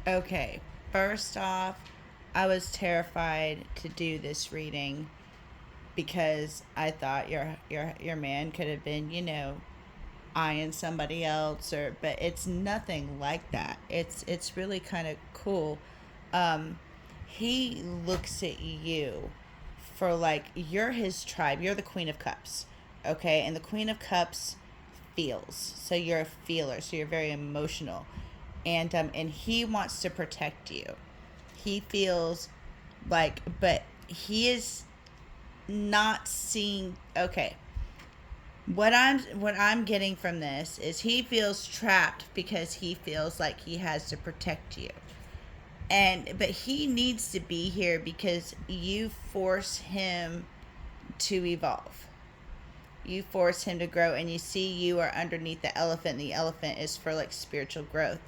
Okay, first off, I was terrified to do this reading because I thought your man could have been, eyeing somebody else, or but it's nothing like that. It's really kind of cool. Um he looks at you for like you're his tribe. You're the Queen of Cups. Okay? And the Queen of Cups feels. So you're a feeler, so you're very emotional. And he wants to protect you. He feels like, but he is not seeing. Okay, what I'm getting from this is he feels trapped because he feels like he has to protect you. And but he needs to be here because you force him to evolve. You force him to grow, and you see you are underneath the elephant. The elephant is for like spiritual growth,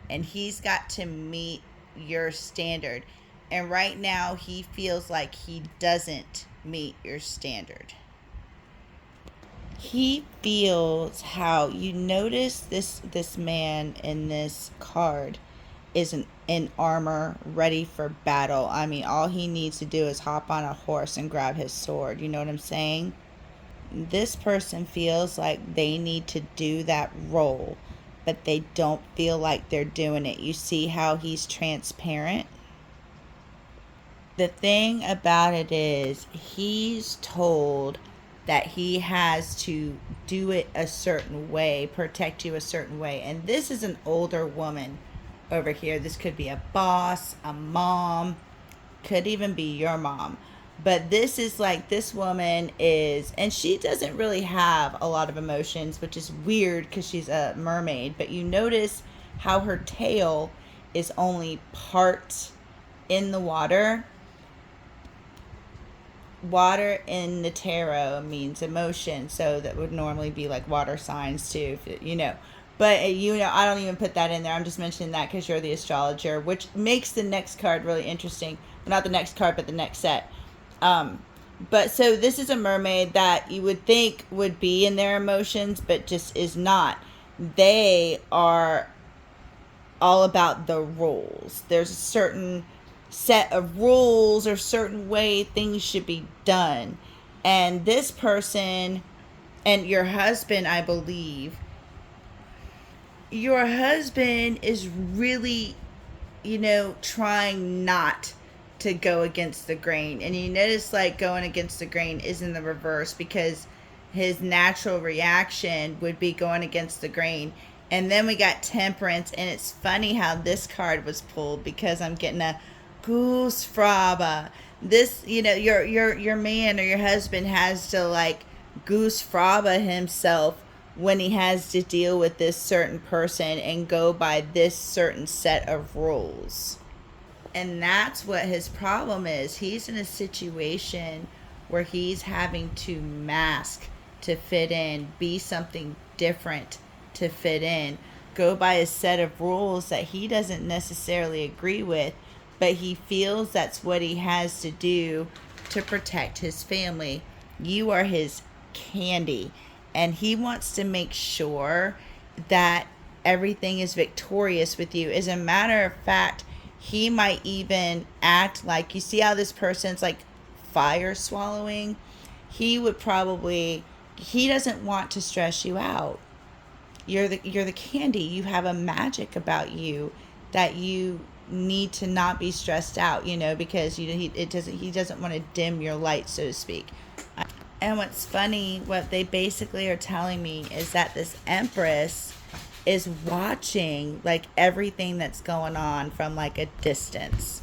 and he's got to meet your standard. And right now he feels like he doesn't meet your standard. He feels how you notice this man in this card is in armor, ready for battle. I mean, all he needs to do is hop on a horse and grab his sword. You know what I'm saying? This person feels like they need to do that role, but they don't feel like they're doing it. You see how he's transparent? The thing about it is, he's told that he has to do it a certain way, protect you a certain way. And this is an older woman over here. This could be a boss, a mom, could even be your mom. But this is like, this woman is, and she doesn't really have a lot of emotions, which is weird because she's a mermaid. But you notice how her tail is only part in the water. Water in the tarot means emotion, so that would normally be like water signs too, but I don't even put that in there. I'm just mentioning that because you're the astrologer, which makes the next card really interesting. Well, not the next card, but the next set. um but so this is a mermaid that you would think would be in their emotions, but just is not. They are all about the rules. There's a certain set of rules or certain way things should be done. And this person, and your husband, I believe, your husband is really, trying not to go against the grain. And you notice like going against the grain is in the reverse because his natural reaction would be going against the grain. And then we got temperance, and it's funny how this card was pulled because I'm getting a goose fraba. This, your man or your husband has to like goose fraba himself when he has to deal with this certain person and go by this certain set of rules. And that's what his problem is. He's in a situation where he's having to mask to fit in, be something different to fit in, go by a set of rules that he doesn't necessarily agree with, but he feels that's what he has to do to protect his family. You are his candy, and he wants to make sure that everything is victorious with you. As a matter of fact, he might even act like, you see how this person's like fire swallowing? He would probably, he doesn't want to stress you out. You're the candy. You have a magic about you that you need to not be stressed out, because he doesn't want to dim your light, so to speak. And what's funny, what they basically are telling me is that this Empress is watching like everything that's going on from like a distance,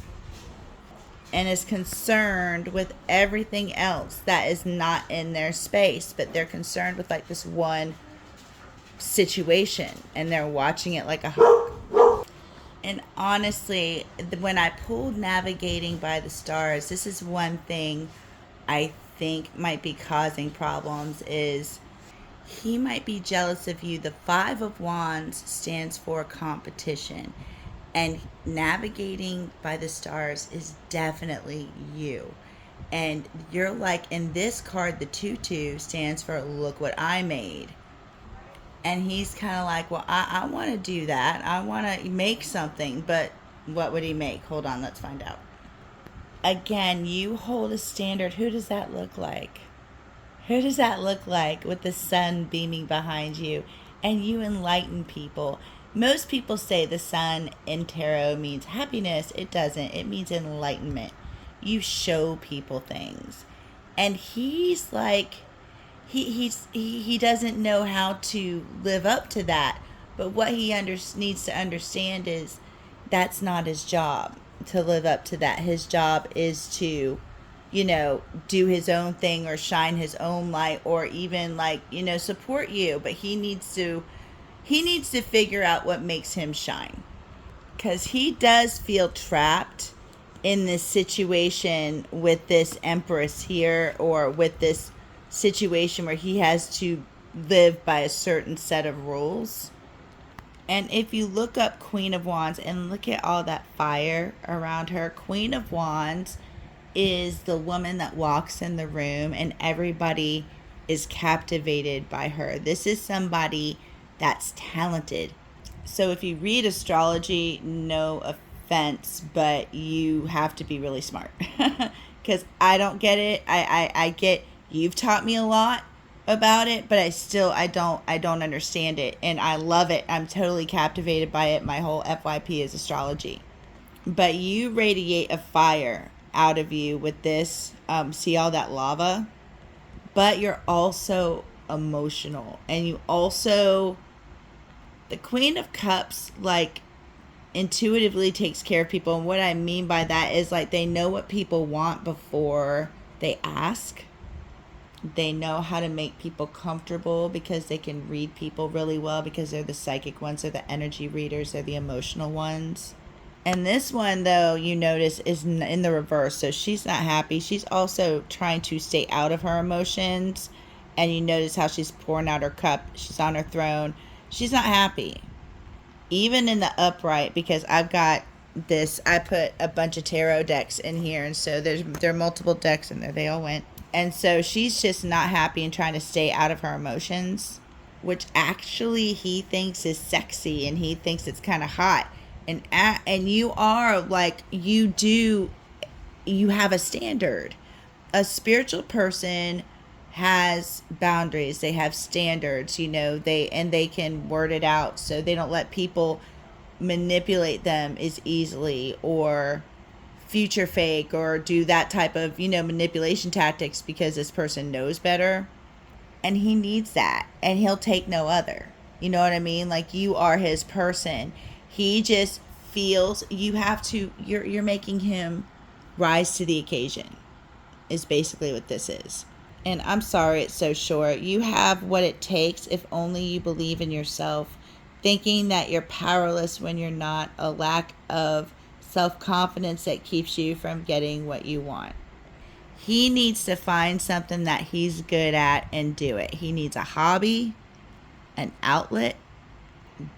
and is concerned with everything else that is not in their space, but they're concerned with like this one situation, and they're watching it like a hawk. And honestly, when I pulled Navigating by the Stars, this is one thing I think might be causing problems is he might be jealous of you. The Five of Wands stands for competition, and Navigating by the Stars is definitely you. And you're like, in this card, the tutu stands for look what I made. And he's kind of like, well, I want to do that. I want to make something, but What would he make? Hold on, let's find out. Again, you hold a standard. Who does that look like? Who does that look like with the sun beaming behind you? And you enlighten people. Most people say the sun in tarot means happiness. It doesn't. It means enlightenment. You show people things. And he's like, he doesn't know how to live up to that. But what he needs to understand is that's not his job to live up to that. His job is to, do his own thing or shine his own light, or even like, support you. But he needs to figure out what makes him shine, because he does feel trapped in this situation with this empress here, or with this situation where he has to live by a certain set of rules. And if you look up Queen of Wands and look at all that fire around her, Queen of Wands is the woman that walks in the room and everybody is captivated by her. This is somebody that's talented. So if you read astrology, no offense, but you have to be really smart. Because I don't get it. I get, you've taught me a lot about it, but I don't understand it, and I love it. I'm totally captivated by it. My whole FYP is astrology. But you radiate a fire out of you with this. See all that lava? But you're also emotional, and you also, the Queen of Cups, like, intuitively takes care of people. And what I mean by that is, like, they know what people want before they ask. They know how to make people comfortable because they can read people really well, because they're the psychic ones, they're the energy readers, they're the emotional ones. And this one, though, you notice is in the reverse. So she's not happy. She's also trying to stay out of her emotions. And you notice how she's pouring out her cup. She's on her throne. She's not happy. Even in the upright, because I've got this, I put a bunch of tarot decks in here. And so there are multiple decks in there. They all went. And so she's just not happy and trying to stay out of her emotions, which actually he thinks is sexy, and he thinks it's kind of hot. And you are like, you have a standard. A spiritual person has boundaries. They have standards, they can word it out so they don't let people manipulate them as easily, or future fake, or do that type of, manipulation tactics, because this person knows better. And he needs that, and he'll take no other. You know what I mean? Like, you are his person. He just feels you're making him rise to the occasion, is basically what this is. And I'm sorry it's so short. You have what it takes if only you believe in yourself. Thinking that you're powerless when you're not, a lack of self-confidence that keeps you from getting what you want. He needs to find something that he's good at and do it. He needs a hobby, an outlet,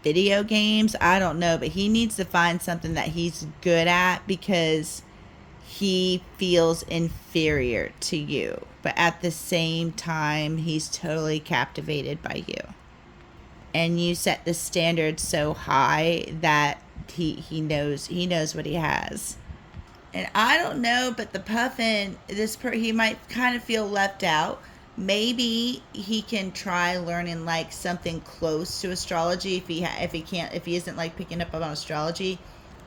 video games, I don't know, but he needs to find something that he's good at, because he feels inferior to you. But at the same time, he's totally captivated by you. And you set the standard so high that he knows what he has. And I don't know, but the Puffin, he might kind of feel left out. Maybe he can try learning like something close to astrology if he isn't like picking up on astrology.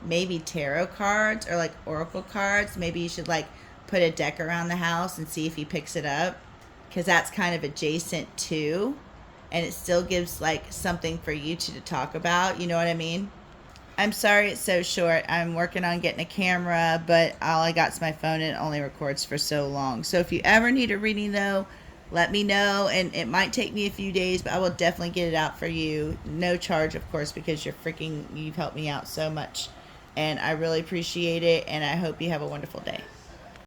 Maybe tarot cards, or like oracle cards. Maybe you should like put a deck around the house and see if he picks it up, because that's kind of adjacent too, and it still gives like something for you to talk about. You know what I mean? I'm sorry it's so short. I'm working on getting a camera, but all I got is my phone, and it only records for so long. So if you ever need a reading, though, let me know. And it might take me a few days, but I will definitely get it out for you. No charge, of course, because you've helped me out so much. And I really appreciate it, and I hope you have a wonderful day.